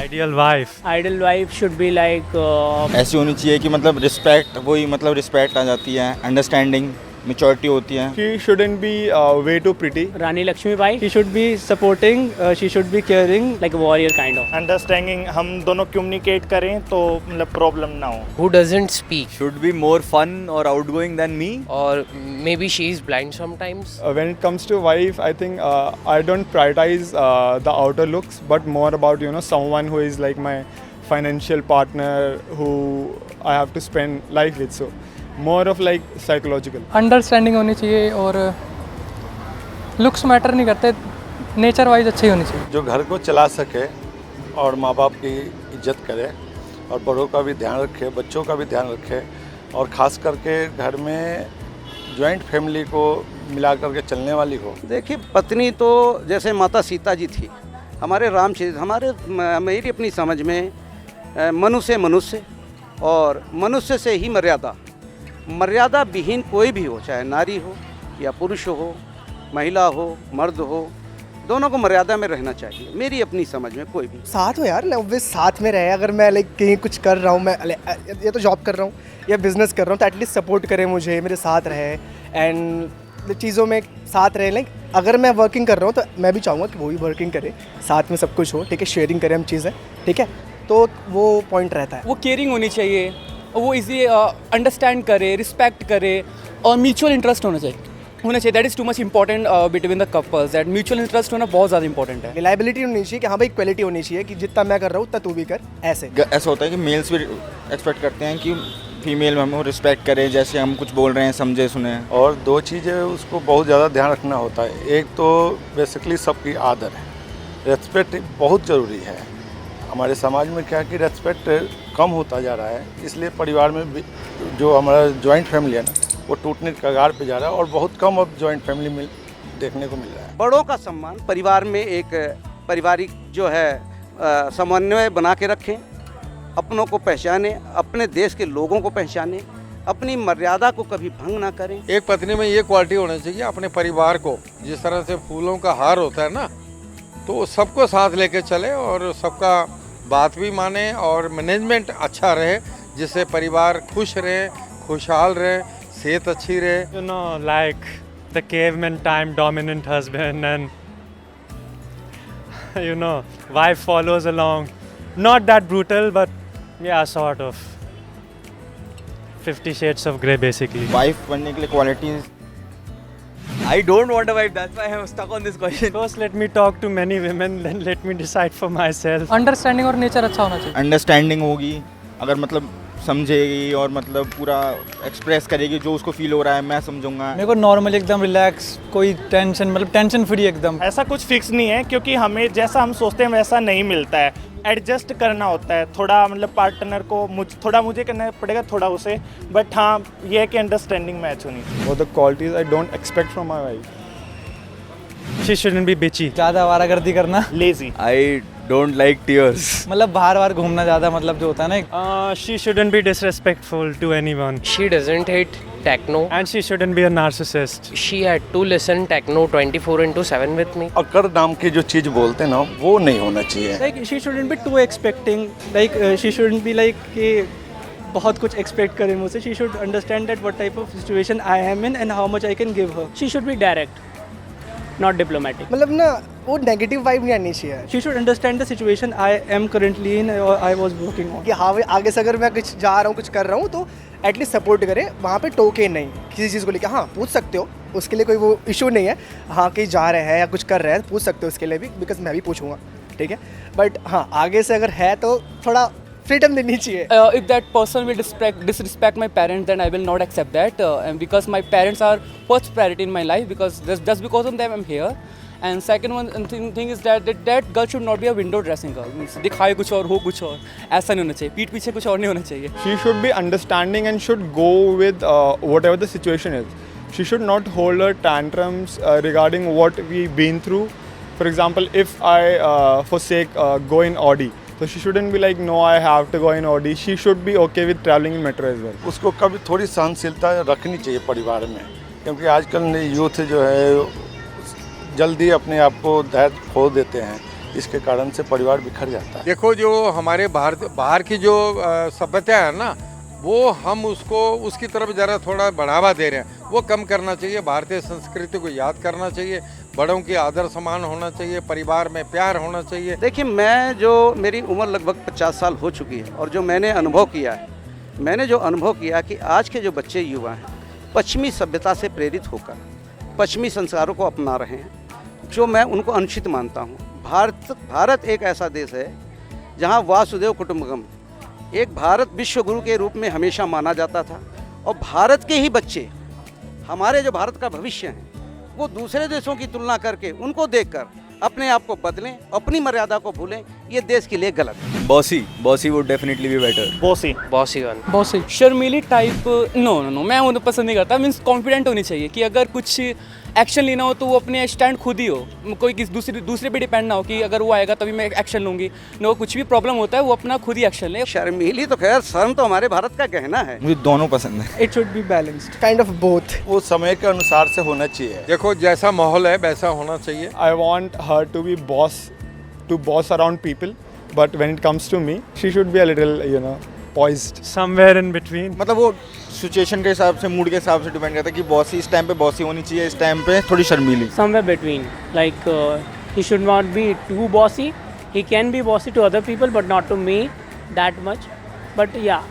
Ideal wife. Ideal wife should be like ऐसी होनी चाहिए कि मतलब रिस्पेक्ट, वही मतलब रिस्पेक्ट आ जाती है, अंडरस्टैंडिंग, मैच्योरिटी होती है। She shouldn't be way too pretty. Rani Lakshmibai. She should be supporting. She should be caring, like a warrior kind of. Understanding, हम दोनों कम्युनिकेट करें तो मतलब प्रॉब्लम ना हो। Who doesn't speak, should be more fun or outgoing than me. or maybe she is blind sometimes. When it comes to wife, I think I don't prioritize the outer looks, but more about someone who is like my financial partner, who I have to spend life with. So more of like psychological. Understanding होनी चाहिए और looks matter नहीं करते, nature wise अच्छी होनी चाहिए। जो घर को चला सके और माँ बाप की इज्जत करे और बड़ों का भी ध्यान रखे, बच्चों का भी ध्यान रखे, और ख़ास करके घर में जॉइंट फैमिली को मिला करके चलने वाली हो। देखिए, पत्नी तो जैसे माता सीता जी थी, हमारे रामचरित, मेरी अपनी समझ में मनुष्य मनुष्य और मनुष्य से ही मर्यादा विहीन कोई भी हो, चाहे नारी हो या पुरुष हो, महिला हो, मर्द हो, दोनों को मर्यादा में रहना चाहिए। मेरी अपनी समझ में कोई भी साथ हो यार, वे साथ में रहे। अगर मैं लाइक कहीं कुछ कर रहा हूँ, मैं ये तो जॉब कर रहा हूँ या बिजनेस कर रहा हूँ, तो एटलीस्ट सपोर्ट करे मुझे, मेरे साथ रहे एंड चीज़ों में साथ रहे। लाइक अगर मैं वर्किंग कर रहा हूँ तो मैं भी चाहूँगा कि वो भी वर्किंग करे, साथ में सब कुछ हो, ठीक है, शेयरिंग करें हम चीज़ें, ठीक है, तो वो पॉइंट रहता है। वो केयरिंग होनी चाहिए, वो इजी अंडरस्टैंड करे, रिस्पेक्ट करे और म्यूचुअल इंटरेस्ट होना चाहिए। That is too much important between the couples, that mutual interest होना बहुत ज़्यादा इंपॉर्टेंट है। रिलायबिलिटी होनी चाहिए कि हाँ भाई, क्वालिटी होनी चाहिए कि जितना मैं कर रहा हूँ उतना तू भी कर। ऐसा होता है कि मेल्स भी एक्सपेक्ट करते हैं कि फीमेल हम रिस्पेक्ट करें, जैसे हम कुछ बोल रहे हैं समझे सुने। और दो चीज़ें उसको बहुत ज़्यादा ध्यान रखना होता है। एक तो बेसिकली सबकी आदर है, रेस्पेक्ट बहुत ज़रूरी है। हमारे समाज में क्या है कि रेस्पेक्ट कम होता जा रहा है, इसलिए परिवार में भी जो हमारा जॉइंट फैमिली है ना, वो टूटने के कगार पे जा रहा है और बहुत कम अब जॉइंट फैमिली में देखने को मिल रहा है। बड़ों का सम्मान, परिवार में एक पारिवारिक जो है समन्वय बना के रखें, अपनों को पहचाने, अपने देश के लोगों को पहचाने, अपनी मर्यादा को कभी भंग ना करें। एक पत्नी में ये क्वालिटी होनी चाहिए, अपने परिवार को जिस तरह से फूलों का हार होता है ना, तो सबको साथ लेके चले और सबका बात भी माने और मैनेजमेंट अच्छा रहे, जिससे परिवार खुश रहे, खुशहाल रहे, सेहत अच्छी रहे। You know, like the caveman time, dominant husband and wife follows along. Not that brutal, but yeah, sort of. 50 Shades of Grey basically. Wife बनने के लिए qualities, I don't want a wife, that's why I am stuck on this question. First let me talk to many women, then let me decide for myself. Understanding और nature अच्छा होना चाहिए। Understanding होगी, अगर मतलब समझेगी और मतलब पूरा एक्सप्रेस करेगी जो उसको फील हो रहा है, मैं समझूंगा। मेरे को नॉर्मल एकदम रिलैक्स, कोई टेंशन, मतलब टेंशन फ्री एकदम। ऐसा कुछ फिक्स नहीं है, क्योंकि हमें जैसा हम सोचते हैं वैसा नहीं मिलता है। एडजस्ट करना होता है थोड़ा, मतलब पार्टनर को थोड़ा मुझे करना पड़ेगा, थोड़ा उसे, बट हाँ ये है कि अंडरस्टैंडिंग मैच होनी चाहिए। What the qualities I don't expect from my wife? She shouldn't be bitchy. ज़्यादा आवारागर्दी करना, lazy, I don't like tears. मतलब बाहर घूमना ज़्यादा, मतलब जो होता है ना। She shouldn't be disrespectful to anyone. She doesn't hate techno. And she shouldn't be a narcissist. She had to listen techno 24/7 with me. अकर नाम की जो चीज़ बोलते हैं ना, वो नहीं होना चाहिए। Like she shouldn't be too expecting, like she shouldn't be like कि बहुत कुछ एक्सपेक्ट करे मुझसे। She should understand that what type of situation I am in and how much I can give her. She should be direct, not diplomatic. मतलब ना, वो negative vibe नहीं आनी चाहिए She should understand the situation I am currently in or I was working on. कि हाँ भाई, आगे से अगर मैं कुछ जा रहा हूँ, कुछ कर रहा हूँ, तो एटलीस्ट सपोर्ट करे, वहाँ पे टोके नहीं किसी चीज़ को लेकर। हाँ, पूछ सकते हो, उसके लिए कोई वो इशू नहीं है। हाँ, कहीं जा रहे हैं या कुछ कर रहे हैं, पूछ सकते हो उसके लिए भी, बिकॉज मैं भी पूछूंगा, ठीक है। बट हाँ, आगे से अगर है तो थोड़ा फ्रीडम देनी चाहिए। If that person will disrespect my parents, then I will not accept that. And because my parents are first priority in my life, because just because of them I'm here. And second thing is that girl should not be a window dressing girl. Means दिखाए कुछ और हो कुछ और, ऐसा नहीं होना चाहिए, पीठ पीछे कुछ और नहीं होना चाहिए। She should be understanding and should go with whatever the situation is. She should not hold her tantrums regarding what we've been through. For example, if I forsake go in Audi, so she shouldn't be like, no, I have to go in Audi. She should be okay with traveling in metro as well. उसको कभी थोड़ी सहनशीलता रखनी चाहिए परिवार में, क्योंकि आजकल यूथ जो है जल्दी अपने आप को धैर्य खो देते हैं, इसके कारण से परिवार बिखर जाता है। देखो जो हमारे बाहर की जो सभ्यता है ना, वो हम उसको उसकी तरफ ज़रा थोड़ा बढ़ावा दे रहे हैं, वो कम करना चाहिए। भारतीय संस्कृति को याद करना चाहिए, बड़ों की आदर सम्मान होना चाहिए, परिवार में प्यार होना चाहिए। देखिए, मैं जो मेरी उम्र लगभग 50 साल हो चुकी है और जो मैंने अनुभव किया है, कि आज के जो बच्चे युवा हैं पश्चिमी सभ्यता से प्रेरित होकर पश्चिमी संस्कारों को अपना रहे हैं, जो मैं उनको अनुचित मानता हूँ। भारत एक ऐसा देश है जहाँ वासुदेव कुटुंबकम, एक भारत विश्व गुरु के रूप में हमेशा माना जाता था, और भारत के ही बच्चे, हमारे जो भारत का भविष्य है, वो दूसरे देशों की तुलना करके उनको देखकर अपने आप को बदलें, अपनी मर्यादा को भूलें, ये देश के लिए गलत है। Bossy would definitely be better. Bossy शर्मीली टाइप नो मैं वो पसंद नहीं करता। मीन्स कॉन्फिडेंट होनी चाहिए कि अगर कुछ एक्शन लेना हो तो वो अपने स्टैंड खुद ही हो, कोई किसी दूसरे पे डिपेंड ना हो कि अगर वो आएगा तभी मैं एक्शन लूँगी। नो, कुछ भी प्रॉब्लम होता है वो अपना खुद ही एक्शन ले। शर्मीली तो खैर, शर्म तो हमारे भारत का गहना है। मुझे दोनों पसंद है। It should be balanced, kind of both. वो समय के अनुसार से होना चाहिए। देखो जैसा माहौल है वैसा होना चाहिए। I want her to be boss around people, but when it comes to me, she should be a little, poised. Somewhere in between. मतलब वो सिचुएशन के हिसाब से, मूड के हिसाब से डिपेंड करता है कि बॉसी इस टाइम पे बॉसी होनी चाहिए, इस टाइम पे थोड़ी शर्मीली। Somewhere between, like he should not be too bossy. He can be bossy to other people, but not to me that much. But yeah,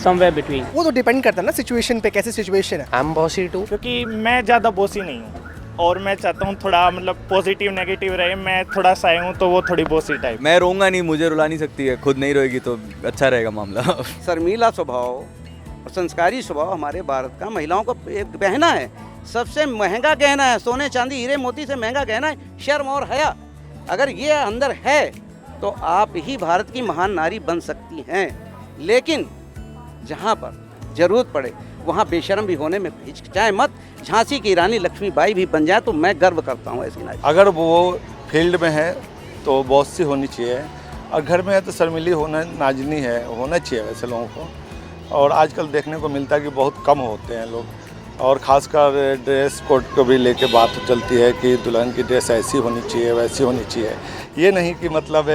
somewhere between. वो तो डिपेंड करता है ना सिचुएशन पे, कैसी सिचुएशन है। आई एम बॉसी टू, क्योंकि मैं ज़्यादा बॉसी नहीं हूँ और मैं चाहता हूँ थोड़ा मतलब पॉजिटिव नेगेटिव रहे। मैं थोड़ा साई हूँ तो वो थोड़ी बॉसी टाइप। मैं रोऊंगा नहीं, मुझे रुला नहीं सकती है, खुद नहीं रोएगी तो अच्छा रहेगा मामला। शर्मीला स्वभाव और संस्कारी स्वभाव हमारे भारत का महिलाओं का एक गहना है, सबसे महंगा गहना है। सोने चांदी हीरे मोती से महंगा गहना है शर्म और हया। अगर ये अंदर है तो आप ही भारत की महान नारी बन सकती हैं। लेकिन जहाँ पर जरूरत पड़े वहाँ बेशर्म भी होने में हिचकिचाएं मत। झांसी की रानी लक्ष्मीबाई भी बन जाए तो मैं गर्व करता हूँ ऐसी नारी। अगर वो फील्ड में है तो बॉसी होनी चाहिए, और घर में है तो शर्मिली होना नाजनी है, होना चाहिए वैसे लोगों को। और आजकल देखने को मिलता है कि बहुत कम होते हैं लोग, और ख़ासकर ड्रेस कोड को भी लेके बात चलती है कि दुल्हन की ड्रेस ऐसी होनी चाहिए, वैसी होनी चाहिए। ये नहीं कि मतलब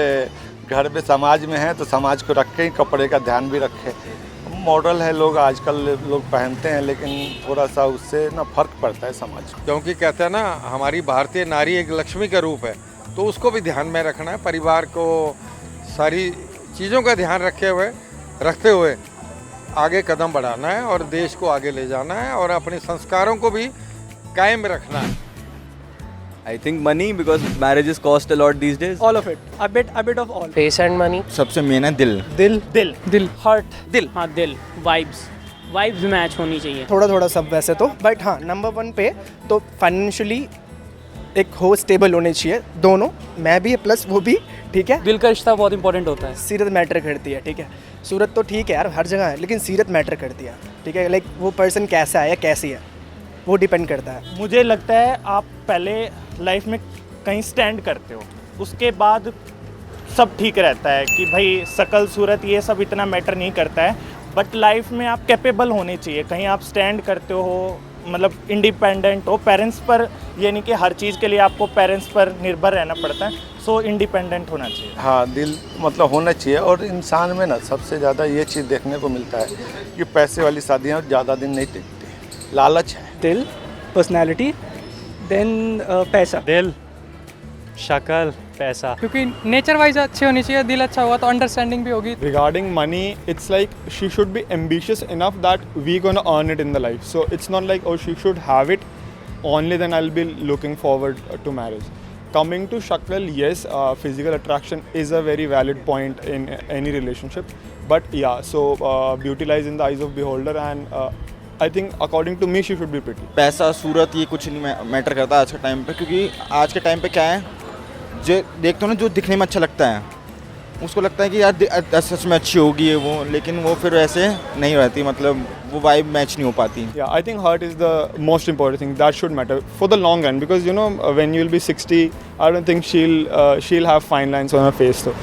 घर में समाज में है तो समाज को रखें ही, कपड़े का ध्यान भी रखें। मॉडल है लोग, आजकल लोग पहनते हैं, लेकिन थोड़ा सा उससे ना फर्क पड़ता है समाज को। क्योंकि कहते हैं ना, हमारी भारतीय नारी एक लक्ष्मी का रूप है, तो उसको भी ध्यान में रखना है। परिवार को सारी चीज़ों का ध्यान रखते हुए आगे कदम बढ़ाना है और देश को आगे ले जाना है और अपने संस्कारों को भी कायम रखना है। I think money, because marriages cost a lot these days. All of it, a bit of all. Face and money. सबसे मेन है दिल। हर्ट हाँ दिल, वाइब्स मैच होनी चाहिए। थोड़ा सब वैसे तो, बट हाँ नंबर 1 पे तो फाइनेंशियली एक हो स्टेबल होने चाहिए दोनों, मैं भी प्लस वो भी, ठीक है। दिल का रिश्ता बहुत इंपॉर्टेंट होता है। सीरत मैटर करती है, ठीक है। सूरत तो ठीक है यार, हर जगह है, लेकिन सीरत मैटर करती है, ठीक है। लाइक वो पर्सन कैसा है या कैसी है, वो डिपेंड करता है। मुझे लगता है आप पहले लाइफ में कहीं स्टैंड करते हो, उसके बाद सब ठीक रहता है कि भाई शकल सूरत ये सब इतना मैटर नहीं करता है। बट लाइफ में आप कैपेबल होने चाहिए, कहीं आप स्टैंड करते हो, मतलब इंडिपेंडेंट हो। पेरेंट्स पर ये नहीं कि हर चीज़ के लिए आपको पेरेंट्स पर निर्भर रहना पड़ता है। सो इंडिपेंडेंट होना चाहिए। हाँ, दिल मतलब होना चाहिए। और इंसान में ना सबसे ज़्यादा ये चीज़ देखने को मिलता है कि पैसे वाली शादियाँ ज़्यादा दिन नहीं टिकती, लालच है। दिल, पर्सनैलिटी, देन पैसा। दिल, शक्ल, पैसा। क्योंकि नेचर वाइज अच्छी होनी चाहिए, दिल अच्छा हुआ तो अंडरस्टैंडिंग भी होगी। Regarding money, it's like she should be ambitious enough that we gonna earn it in the life. So it's not like, oh, she should have it, only then I'll be looking forward to marriage. Coming to shakl, yes, physical attraction is a very valid point in any relationship. But yeah, so beauty lies in the eyes of beholder, and I think according to me she should be pretty. पैसा सूरत ये कुछ नहीं matter करता आज के time पे, क्योंकि आज के टाइम पे क्या है, जो देखते हो ना, जो दिखने में अच्छा लगता है उसको लगता है कि यार सच में अच्छी होगी है वो, लेकिन वो फिर वैसे नहीं रहती, मतलब वो वाइब मैच नहीं हो पाती। Yeah, I think heart is the most important thing that should matter for the long run, because you know when you'll be 60, I don't think she'll have fine lines on her face though.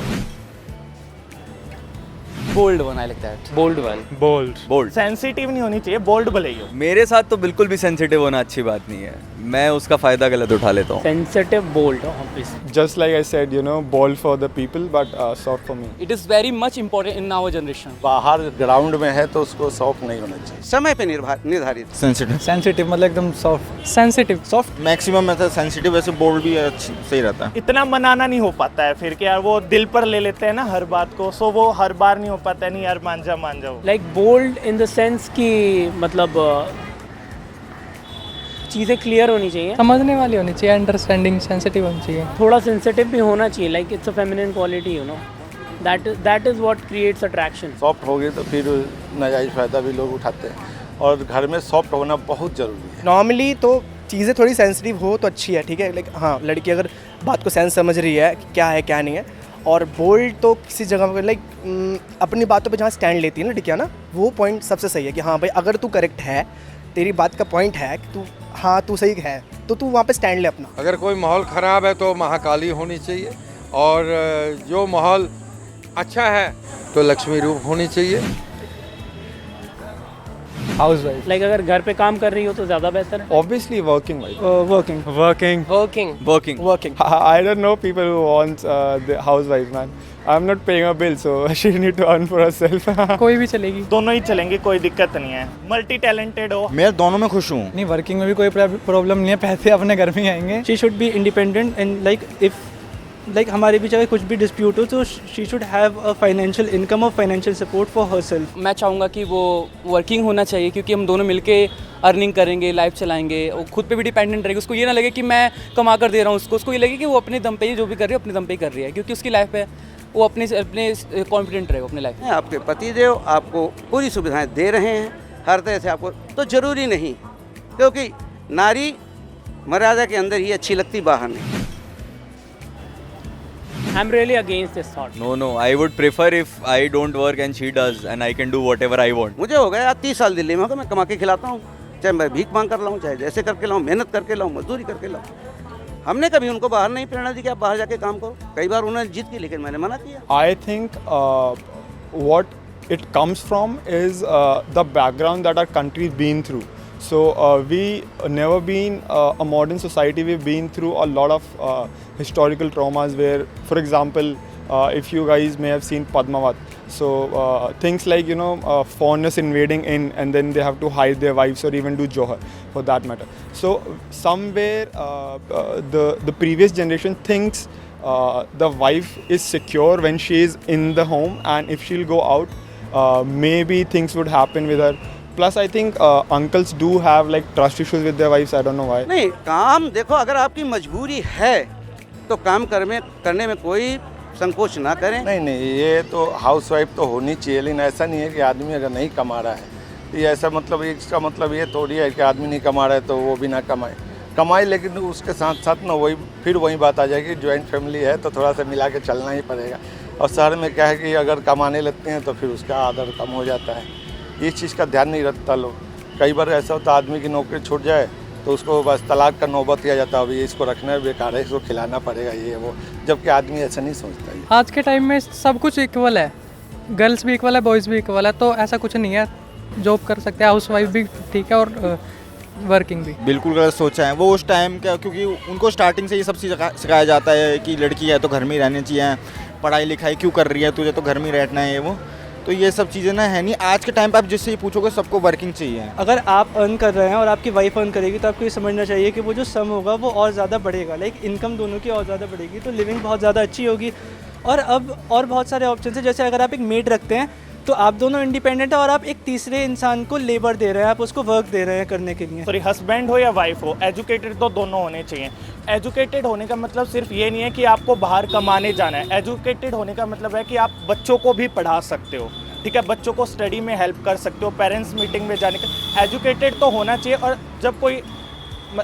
Bold one, I like that. Bold one. Bold sensitive नहीं होनी चाहिए, bold भले ही हो। मेरे साथ तो बिल्कुल भी सेंसिटिव होना अच्छी बात नहीं है, मैं उसका फ़ायदा गलत उठा लेता हूँ। Sensitive, bold, obviously. Just like I said, you know, bold for the people, but soft for me. It is very much important in our generation. बाहर ग्राउंड में है तो उसको सॉफ्ट नहीं होना चाहिए। समय पे निर्धारित। सेंसिटिव मतलब एकदम सॉफ्ट। सेंसिटिव। सॉफ्ट मैक्सिमम में सेंसिटिव, वैसे बोल्ड भी सही रहता है। इतना मनाना नहीं हो पाता है फिर कि यार वो दिल पर ले लेते हैं ना हर बात को, सो वो हर बार नहीं हो पाता है, नहीं यार मान जाओ। Like bold in the sense कि मतलब चीज़ें क्लियर होनी चाहिए, समझने वाली होनी चाहिए, अंडरस्टैंडिंग, सेंसिटिव होनी चाहिए, थोड़ा सेंसिटिव भी होना चाहिए, like it's a feminine quality, you know, that is what creates attraction. Soft हो गए तो फिर नाजायज़ फ़ायदा भी लोग उठाते हैं, और घर में सॉफ्ट होना बहुत ज़रूरी है। नॉर्मली तो चीज़ें थोड़ी सेंसिटिव हो तो अच्छी है, ठीक है, लाइक हाँ लड़की अगर बात को सेंस समझ रही है क्या है क्या नहीं है। और बोल्ड तो किसी जगह पर लाइक अपनी बातों पे जहाँ स्टैंड लेती है ना लड़कियाँ ना, वो पॉइंट सबसे सही है कि हाँ भाई अगर तू करेक्ट है, तेरी बात का पॉइंट है कि तू हाँ तू सही है, तो तू वहाँ पे स्टैंड ले अपना। अगर कोई माहौल ख़राब है तो महाकाली होनी चाहिए, और जो माहौल अच्छा है तो लक्ष्मी रूप होनी चाहिए। House wife. लाइक अगर घर पे काम कर रही हो तो ज़्यादा बेहतर है। Obviously working wife. Working. I don't know people who want the housewife, man. I'm not paying a bill, so she need to earn for herself. कोई भी चलेगी, दोनों ही चलेंगे, कोई दिक्कत नहीं है, मल्टी टैलेंटेड हो। मैं दोनों में खुश हूँ। नहीं, वर्किंग में भी कोई प्रॉब्लम नहीं है, पैसे अपने घर में ही आएंगे। She should be independent and like हमारे बीच अगर कुछ भी डिस्प्यूट हो तो she should have a financial income और फाइनेंशियल सपोर्ट फॉर हरसेल्फ। मैं चाहूँगा कि वो वर्किंग होना चाहिए, क्योंकि हम दोनों मिलके अर्निंग करेंगे, लाइफ चलाएंगे, वो खुद पे भी डिपेंडेंट रहेगी। उसको ये ना लगे कि मैं कमा कर दे रहा हूँ उसको ये लगे कि वो अपने दम पे ही जो भी कर रही है अपने दम पे ही कर रही है, क्योंकि उसकी लाइफ है, वो अपने कॉन्फिडेंट रहेगा अपने लाइफ में। आपके पतिदेव आपको पूरी सुविधाएं दे रहे हैं हर तरह से, आपको तो ज़रूरी नहीं, क्योंकि नारी मर्यादा के अंदर ही अच्छी लगती, बाहर नहीं। I'm really against this thought. No, I would prefer if I don't work and she does and I can do whatever I want. मुझे हो गया 30 साल दिल्ली में, होगा मैं कमा के खिलाता हूँ, चाहे मैं भीख मांग कर लाऊँ, चाहे जैसे करके लाऊँ, मेहनत करके लाऊँ, मजदूरी करके लाऊँ। हमने कभी उनको बाहर नहीं प्रेरणा दी कि आप बाहर जाके काम करो। कई बार उन्होंने जीत की, लेकिन मैंने मना किया। I think what it comes from is the background that our country's been through. So we never been a modern society. We've been through a lot of historical traumas where, for example, if you guys may have seen Padmavat, so things like, you know, foreigners invading in and then they have to hide their wives or even do johar for that matter. So somewhere the previous generation thinks the wife is secure when she is in the home, and if she'll go out, maybe things would happen with her. Plus I think uncles do have like trust issues with their wives. I don't know why. नहीं, काम देखो, अगर आपकी मजबूरी है तो काम करने में कोई संकोच ना करें। नहीं, ये तो हाउसवाइफ तो होनी चाहिए, लेकिन ऐसा नहीं है कि आदमी अगर नहीं कमा रहा है, ये ऐसा मतलब इसका मतलब ये थोड़ी है कि आदमी नहीं कमा रहा है तो वो भी ना कमाए, लेकिन उसके साथ साथ ना वही बात आ जाएगी, जॉइंट फैमिली है तो थोड़ा सा मिला के चलना ही पड़ेगा। और शहर में क्या है कि अगर कमाने लगते हैं तो फिर उसका आदर कम हो जाता है, इस चीज़ का ध्यान नहीं रखता लोग। कई बार ऐसा होता है आदमी की नौकरी छूट जाए तो उसको बस तलाक का नौबत किया जाता है, अभी इसको रखना बेकार है, इसको खिलाना पड़ेगा, ये वो, जबकि आदमी ऐसा नहीं सोचता है। आज के टाइम में सब कुछ इक्वल है, गर्ल्स भी इक्वल है, बॉयज़ भी इक्वल है, तो ऐसा कुछ नहीं है, जॉब कर सकते हैं, हाउस वाइफ भी ठीक है और वर्किंग भी। बिल्कुल गलत सोचा है वो उस टाइम का, क्योंकि उनको स्टार्टिंग से ये सब चीज़ सिखाया जाता है कि लड़की है तो घर में ही रहनी चाहिए, पढ़ाई लिखाई क्यों कर रही है, तुझे तो घर में ही रहना है, ये वो, तो ये सब चीज़ें ना है नहीं। आज के टाइम पे आप जिससे ही पूछोगे सबको वर्किंग चाहिए। अगर आप अर्न कर रहे हैं और आपकी वाइफ अर्न करेगी तो आपको ये समझना चाहिए कि वो जो सम होगा वो और ज़्यादा बढ़ेगा, लाइक इनकम दोनों की और ज़्यादा बढ़ेगी, तो लिविंग बहुत ज़्यादा अच्छी होगी। और अब और बहुत सारे ऑप्शन हैं, जैसे अगर आप एक मेड रखते हैं तो आप दोनों इंडिपेंडेंट है और आप एक तीसरे इंसान को लेबर दे रहे हैं, आप उसको वर्क दे रहे हैं करने के लिए। सॉरी, हस्बैंड हो या वाइफ हो, एजुकेटेड तो दोनों होने चाहिए। एजुकेटेड होने का मतलब सिर्फ ये नहीं है कि आपको बाहर कमाने जाना है, एजुकेटेड होने का मतलब है कि आप बच्चों को भी पढ़ा सकते हो, ठीक है, बच्चों को स्टडी में हेल्प कर सकते हो, पेरेंट्स मीटिंग में जाने का एजुकेटेड तो होना चाहिए। और जब कोई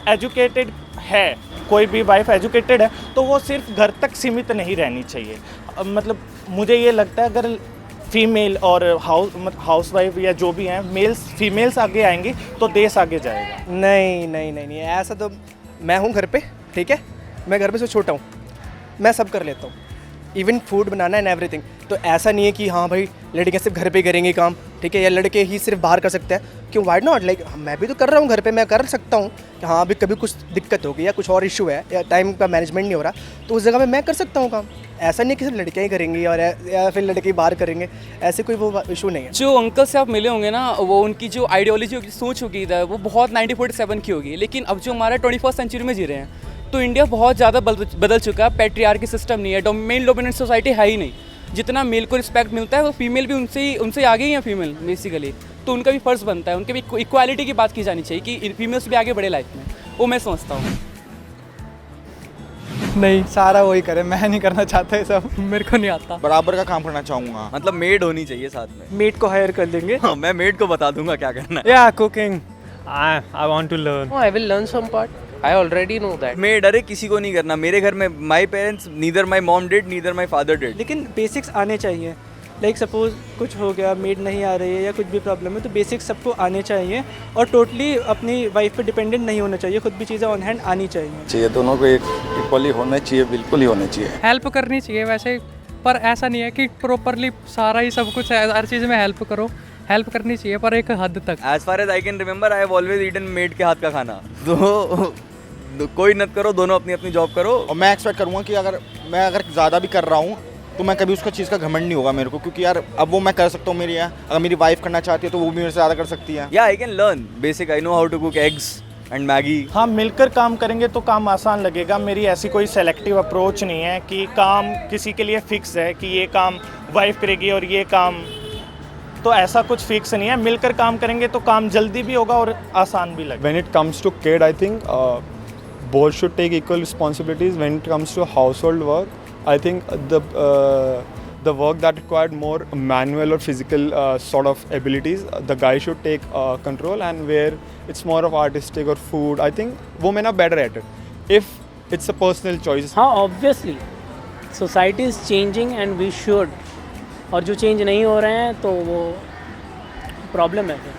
एजुकेटेड है, कोई भी वाइफ एजुकेटेड है, तो वो सिर्फ घर तक सीमित नहीं रहनी चाहिए। मतलब मुझे ये लगता है अगर फीमेल और हाउस वाइफ या जो भी हैं फीमेल्स आगे आएंगी तो देश आगे जाएगा। नहीं, ऐसा तो मैं हूँ घर पे, ठीक है, मैं घर पे से छोटा हूँ, मैं सब कर लेता हूँ, even food banana and everything. तो ऐसा नहीं है कि हाँ भाई लड़कियाँ सिर्फ घर पे करेंगी काम, ठीक है, या लड़के ही सिर्फ बाहर कर सकते हैं। क्यों, वाई नॉट, लाइक मैं भी तो कर रहा हूँ घर पे, मैं कर सकता हूँ कि हाँ अभी कभी कुछ दिक्कत होगी या कुछ और इशू है या टाइम का मैनेजमेंट नहीं हो रहा, तो उस जगह पे मैं कर सकता हूँ काम। ऐसा नहीं कि सिर्फ लड़कियाँ ही करेंगी और या फिर लड़के बाहर करेंगे, ऐसे कोई वो इशू नहीं है। जो अंकल से आप मिले होंगे ना, वो उनकी जो आइडियोलॉजी होगी, सोच होगी इधर, वो बहुत 1947 की होगी। लेकिन अब जो हमारा 21st सेंचुरी में जी रहे हैं, तो इंडिया बहुत ज़्यादा बदल चुका है। पैट्रियार्की सिस्टम नहीं है, मेल डोमिनेंट सोसाइटी है ही नहीं। जितना मेल को रिस्पेक्ट मिलता है वो फीमेल भी उनसे आगे ही है फीमेल बेसिकली। तो उनका भी फ़र्ज़ बनता है, उनके भी इक्वालिटी की बात की जानी चाहिए कि फीमेल्स भी आगे बढ़े लाइफ में, वो मैं समझता हूँ। नहीं, सारा वही करे, मैं नहीं करना चाहता ये सब, मेरे को नहीं आता। बराबर का काम करना चाहूँगा, मतलब मेड होनी चाहिए साथ में। मेड को हायर कर लेंगे। हाँ, मैं मेड को बता दूंगा क्या करना है। Yeah, cooking. I want to learn. Oh, I will learn some part. I already know that. Made अरे किसी को नहीं करना। मेरे घर में my parents, neither my mom did, neither my father did. लेकिन बेसिक्स आने चाहिए। लाइक सपोज कुछ हो गया, मेड नहीं आ रही है या कुछ भी प्रॉब्लम है, तो बेसिक्स सबको आने चाहिए और टोटली अपनी वाइफ पे डिपेंडेंट नहीं होना चाहिए, खुद भी चीज़ें ऑन हैंड आनी चाहिए। दोनों को इक्वली होना चाहिए, बिल्कुल ही होना चाहिए। हेल्प करनी चाहिए वैसे, पर ऐसा नहीं है कि प्रॉपरली सारा ही सब कुछ हर चीज़ में हेल्प करो। हेल्प करनी चाहिए पर एक हद तक। As far as I can remember, I have always eaten maid के हाथ का खाना। तो कोई नत करो, दोनों अपनी अपनी जॉब करो। और मैं एक्सपेक्ट करूँगा कि अगर ज़्यादा भी कर रहा हूँ तो मैं कभी उसका चीज़ का घमंड नहीं होगा मेरे को, क्योंकि यार अब वो मैं कर सकता हूँ, मेरी है, अगर मेरी वाइफ करना चाहती है तो वो भी मेरे से ज़्यादा कर सकती है। या I can learn basic, I know how to cook eggs and Maggi. हाँ, मिलकर काम करेंगे तो काम आसान लगेगा। मेरी ऐसी कोई सेलेक्टिव अप्रोच नहीं है कि काम किसी के लिए फिक्स है कि ये काम वाइफ करेगी और ये काम, तो ऐसा कुछ फिक्स नहीं है। मिलकर काम करेंगे तो काम जल्दी भी होगा और आसान भी लगेगा। When it comes to kid, I think both should take equal responsibilities. When it comes to household work, I think the work that required more manual or physical sort of abilities, the guy should take control, and where it's more of artistic or food, I think women are better at it if it's a personal choice. हाँ, obviously society is changing and we should, और जो change नहीं हो रहे हैं तो वो problem है फिर।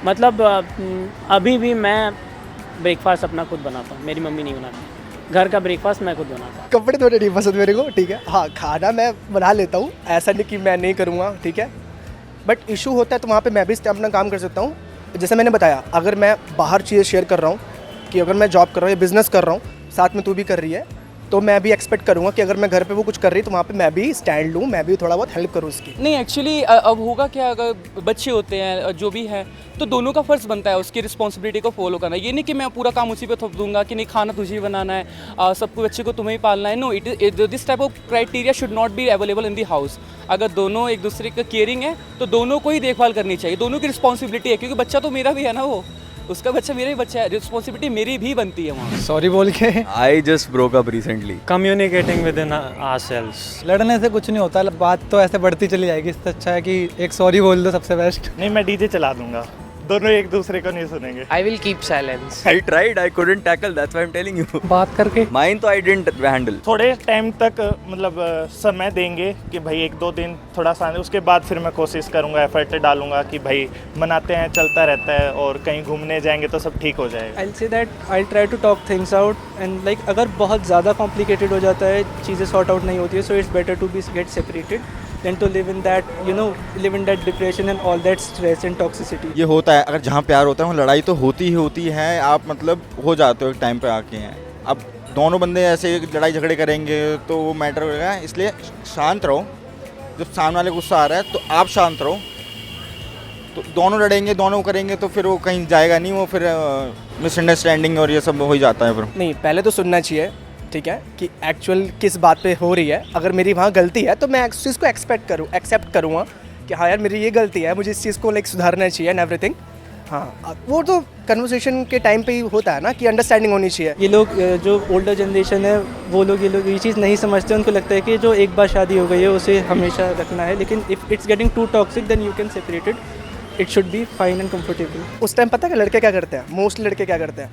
मतलब अभी भी मैं ब्रेकफास्ट अपना खुद बनाता हूँ, मेरी मम्मी नहीं बनाती। घर का ब्रेकफास्ट मैं खुद बनाता हूँ। कपड़े धोने नहीं पसंद मेरे को, ठीक है, हाँ खाना मैं बना लेता हूँ, ऐसा नहीं कि मैं नहीं करूँगा, ठीक है, बट इशू होता है तो वहाँ पे मैं भी अपना काम कर सकता हूँ। जैसे मैंने बताया, अगर मैं बाहर चीज़ें शेयर कर रहा हूँ कि अगर मैं जॉब कर रहा हूँ या बिज़नेस कर रहा हूँ, साथ में तू भी कर रही है, तो मैं भी एक्सपेक्ट करूँगा कि अगर मैं घर पे वो कुछ कर रही तो वहाँ पे मैं भी स्टैंड लूँ, मैं भी थोड़ा बहुत हेल्प करूँ उसकी। नहीं, एक्चुअली अब होगा क्या, अगर बच्चे होते हैं जो भी है, तो दोनों का फ़र्ज़ बनता है उसकी रिस्पॉन्सिबिलिटी को फॉलो करना। ये नहीं कि मैं पूरा काम उसी पे थोप दूंगा कि नहीं खाना तुझे ही बनाना है, सबको बच्चे को तुम्हें ही पालना है। No, this type of criteria should not be available in the house. अगर दोनों एक दूसरे का केयरिंग है तो दोनों को ही देखभाल करनी चाहिए, दोनों की रिस्पॉन्सिबिलिटी है, क्योंकि बच्चा तो मेरा भी है ना, वो उसका बच्चा मेरा ही बच्चा है, रिस्पॉन्सिबिलिटी मेरी भी बनती है वहाँ। सॉरी बोल के I just broke up recently. Communicating within ourselves. लड़ने से कुछ नहीं होता, बात तो ऐसे बढ़ती चली जाएगी। इससे अच्छा है कि एक सॉरी बोल दो, सबसे बेस्ट। नहीं, मैं डीजे चला दूंगा, दोनों एक दूसरे को नहीं सुनेंगे। I will keep silence. I tried, I couldn't tackle, that's why I'm telling you. बात करके Mine तो I didn't handle. थोड़े टाइम तक मतलब समय देंगे कि भाई 1-2 दिन थोड़ा सा, उसके बाद फिर मैं कोशिश करूंगा, एफर्ट डालूंगा कि भाई मनाते हैं, चलता रहता है, और कहीं घूमने जाएंगे तो सब ठीक हो जाएगा। I'll say that I'll try to talk things out and like अगर बहुत ज़्यादा complicated हो जाता है, चीज़ें sort out नहीं होती है, so it's better to be get separated than to live in that, you know, live in that depression and all that stress and toxicity. ये होता है, अगर जहाँ प्यार होता है वहाँ लड़ाई तो होती ही होती है, आप मतलब हो जाते हो एक टाइम पे आके हैं। अब दोनों बंदे ऐसे लड़ाई झगड़े करेंगे तो वो मैटर होगा, इसलिए शांत रहो। जब सामने वाले गुस्सा आ रहा है तो आप शांत रहो, तो दोनों लड़ेंगे, दोनों करेंगे तो फिर वो कहीं जाएगा नहीं, वो फिर मिसअंडरस्टैंडिंग और ये सब हो ही जाता है फिर। नहीं, पहले तो सुनना चाहिए, ठीक है, कि एक्चुअल किस बात पे हो रही है। अगर मेरी वहाँ गलती है तो मैं इस चीज़ को एक्सेप्ट करूँगा कि हाँ यार मेरी ये गलती है, मुझे इस चीज़ को लाइक सुधारना चाहिए एंड एवरीथिंग। हाँ, वो तो कन्वर्सेशन के टाइम पे ही होता है ना कि अंडरस्टैंडिंग होनी चाहिए। ये लोग जो ओल्डर जनरेशन है, वो लोग ये चीज़ नहीं समझते। उनको लगता है कि जो एक बार शादी हो गई है उसे हमेशा रखना है, लेकिन if it's getting to toxic then you can separate it, it should be fine and comfortable. उस टाइम पता है कि लड़के क्या करते हैं, मोस्ट लड़के क्या करते हैं,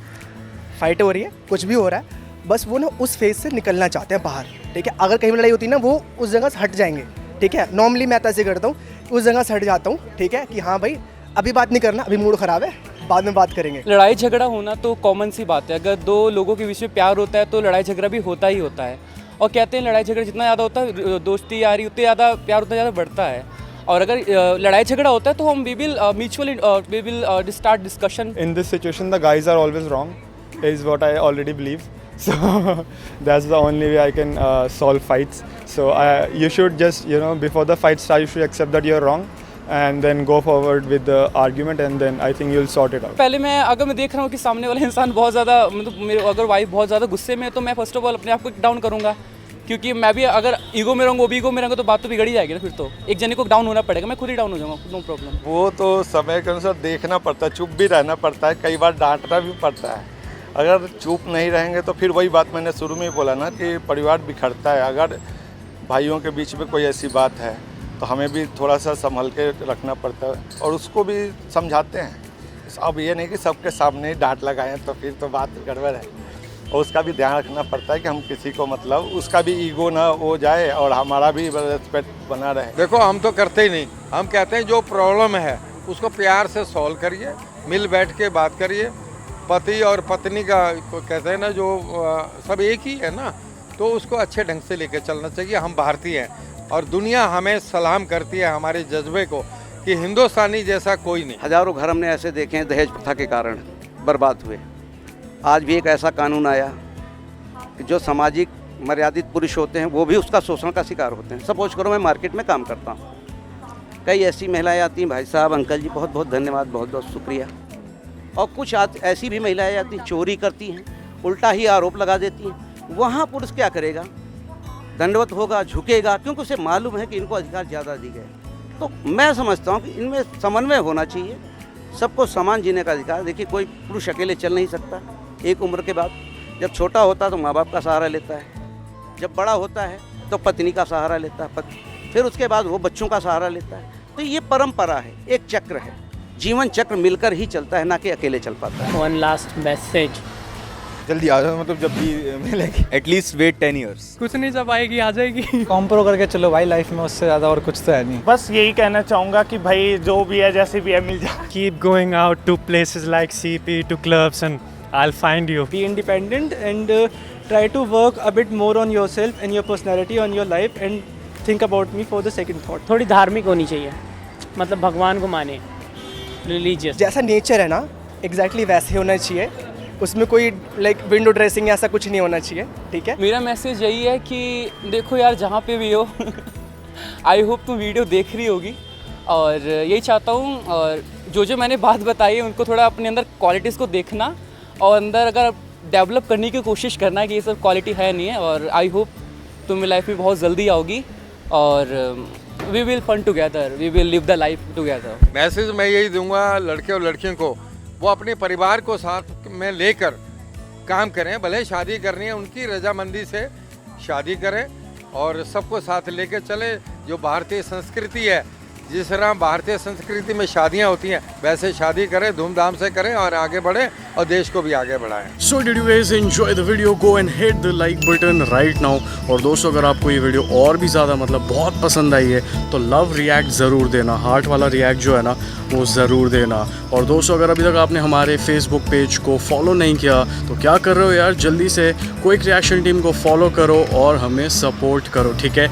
फाइट हो रही है, कुछ भी हो रहा है, बस वो ना उस फेज से निकलना चाहते हैं बाहर, ठीक है। अगर कहीं लड़ाई होती है ना, वो उस जगह से हट जाएंगे, ठीक है। नॉर्मली मैं तो ऐसे करता हूँ, उस जगह से हट जाता हूँ, ठीक है, कि हाँ भाई अभी बात नहीं करना, अभी मूड ख़राब है, बाद में बात करेंगे। लड़ाई झगड़ा होना तो कॉमन सी बात है। अगर दो लोगों के बीच में प्यार होता है तो लड़ाई झगड़ा भी होता ही होता है, और कहते हैं लड़ाई झगड़ा जितना ज़्यादा होता है, दोस्ती यारी उतने ज़्यादा प्यार उतना ज़्यादा बढ़ता है। और अगर लड़ाई झगड़ा होता है तो हम we will start discussion. In this situation, the guys are always wrong, is what I already believe. So that's the only way I can solve fights. So you should just, before the fight starts, you should accept that you're wrong, and then go forward with the argument, and then I think you'll sort it out. पहले अगर मैं देख रहा हूँ कि सामने वाला इंसान बहुत ज़्यादा, मतलब मेरे अगर वाइफ बहुत ज़्यादा गुस्से में है, तो मैं फर्स्ट ऑफ ऑल अपने आप को डाउन करूँगा, क्योंकि मैं भी अगर ईगो में रहूँगा, वो भी ईगो में रहूँगा, तो बात तो बिगड़ ही जाएगी ना। फिर तो एक जने को डाउन होना पड़ेगा, मैं खुद ही डाउन हो जाऊँगा, नो प्रॉब्लम। वो तो समय के अनुसार देखना पड़ता है, चुप भी रहना पड़ता है, कई बार डांटना भी पड़ता है। अगर चुप नहीं रहेंगे तो फिर वही बात मैंने शुरू में ही बोला ना कि परिवार बिखरता है। अगर भाइयों के बीच में कोई ऐसी बात है तो हमें भी थोड़ा सा संभल के रखना पड़ता है और उसको भी समझाते हैं। अब ये नहीं कि सबके सामने ही डांट लगाएं तो फिर तो बात गड़बड़ है, और उसका भी ध्यान रखना पड़ता है कि हम किसी को मतलब उसका भी ईगो ना हो जाए और हमारा भी रेस्पेक्ट बना रहे। देखो हम तो करते ही नहीं, हम कहते हैं जो प्रॉब्लम है उसको प्यार से सॉल्व करिए, मिल बैठ के बात करिए। पति और पत्नी का कहते हैं ना, जो सब एक ही है ना, तो उसको अच्छे ढंग से लेकर चलना चाहिए। हम भारतीय हैं और दुनिया हमें सलाम करती है हमारे जज्बे को कि हिंदुस्तानी जैसा कोई नहीं। हजारों घर हमने ऐसे देखे हैं दहेज प्रथा के कारण बर्बाद हुए। आज भी एक ऐसा कानून आया कि जो सामाजिक मर्यादित पुरुष होते हैं वो भी उसका शोषण का शिकार होते हैं। सपोज करो मैं मार्केट में काम करता हूँ, कई ऐसी महिलाएं आती हैं, भाई साहब अंकल जी बहुत बहुत धन्यवाद, बहुत बहुत शुक्रिया। और कुछ ऐसी भी महिलाएं आती हैं चोरी करती हैं, उल्टा ही आरोप लगा देती हैं। वहाँ पुरुष क्या करेगा? दंडवत होगा, झुकेगा, क्योंकि उसे मालूम है कि इनको अधिकार ज़्यादा दी गए। तो मैं समझता हूँ कि इनमें समन्वय होना चाहिए, सबको समान जीने का अधिकार। देखिए कोई पुरुष अकेले चल नहीं सकता। एक उम्र के बाद जब छोटा होता है तो माँ बाप का सहारा लेता है, जब बड़ा होता है तो पत्नी का सहारा लेता है, फिर उसके बाद वो बच्चों का सहारा लेता है। तो ये परंपरा है, एक चक्र है, जीवन चक्र मिलकर ही चलता है, ना कि अकेले चल पाता है। वन लास्ट मैसेज, जल्दी आ जाओ, मतलब जब भी मिलेगी। At least wait 10 years। कुछ नहीं, जब आएगी आ जाएगी। कॉम्प्रो करके चलो भाई लाइफ में, उससे ज़्यादा और कुछ तो है नहीं। बस यही कहना चाहूँगा कि भाई जो भी है जैसे भी है मिल जाए। Keep going out to places like CP, to clubs, and I'll find you. Be independent and try to work a bit more on yourself and your personality, on your life, and think about me for the second thought. थोड़ी धार्मिक होनी चाहिए, मतलब भगवान को माने, religious. जैसा nature है ना एग्जैक्टली वैसे ही होना चाहिए, उसमें कोई लाइक विंडो ड्रेसिंग ऐसा कुछ नहीं होना चाहिए। ठीक है, मेरा मैसेज यही है कि देखो यार जहाँ पे भी हो आई होप तुम वीडियो देख रही होगी, और यही चाहता हूँ, और जो मैंने बात बताई है उनको थोड़ा अपने अंदर क्वालिटीज़ को देखना और अंदर अगर डेवलप करने की कोशिश करना कि ये सब क्वालिटी है नहीं है। और आई होप तुम्हें लाइफ में बहुत जल्दी आओगी और we will fun together, we will live the life together. Message मैं यही दूंगा लड़के और लड़कियों को, वो अपने परिवार को साथ में लेकर काम करें। भले शादी करनी है उनकी रजामंदी से शादी करें और सबको साथ लेकर चले। जो भारतीय संस्कृति है, जिस तरह भारतीय संस्कृति में शादियां होती हैं वैसे शादी करें, धूमधाम से करें और आगे बढ़ें और देश को भी आगे बढ़ाएं। So did you guys enjoy the video? Go and hit the like button right now। और दोस्तों अगर आपको ये वीडियो और भी ज़्यादा मतलब बहुत पसंद आई है तो लव रिएक्ट ज़रूर देना, हार्ट वाला रिएक्ट जो है ना वो ज़रूर देना। और दोस्तों अगर अभी तक आपने हमारे फेसबुक पेज को फॉलो नहीं किया तो क्या कर रहे हो यार, जल्दी से क्विक रिएक्शन टीम को फॉलो करो और हमें सपोर्ट करो, ठीक है।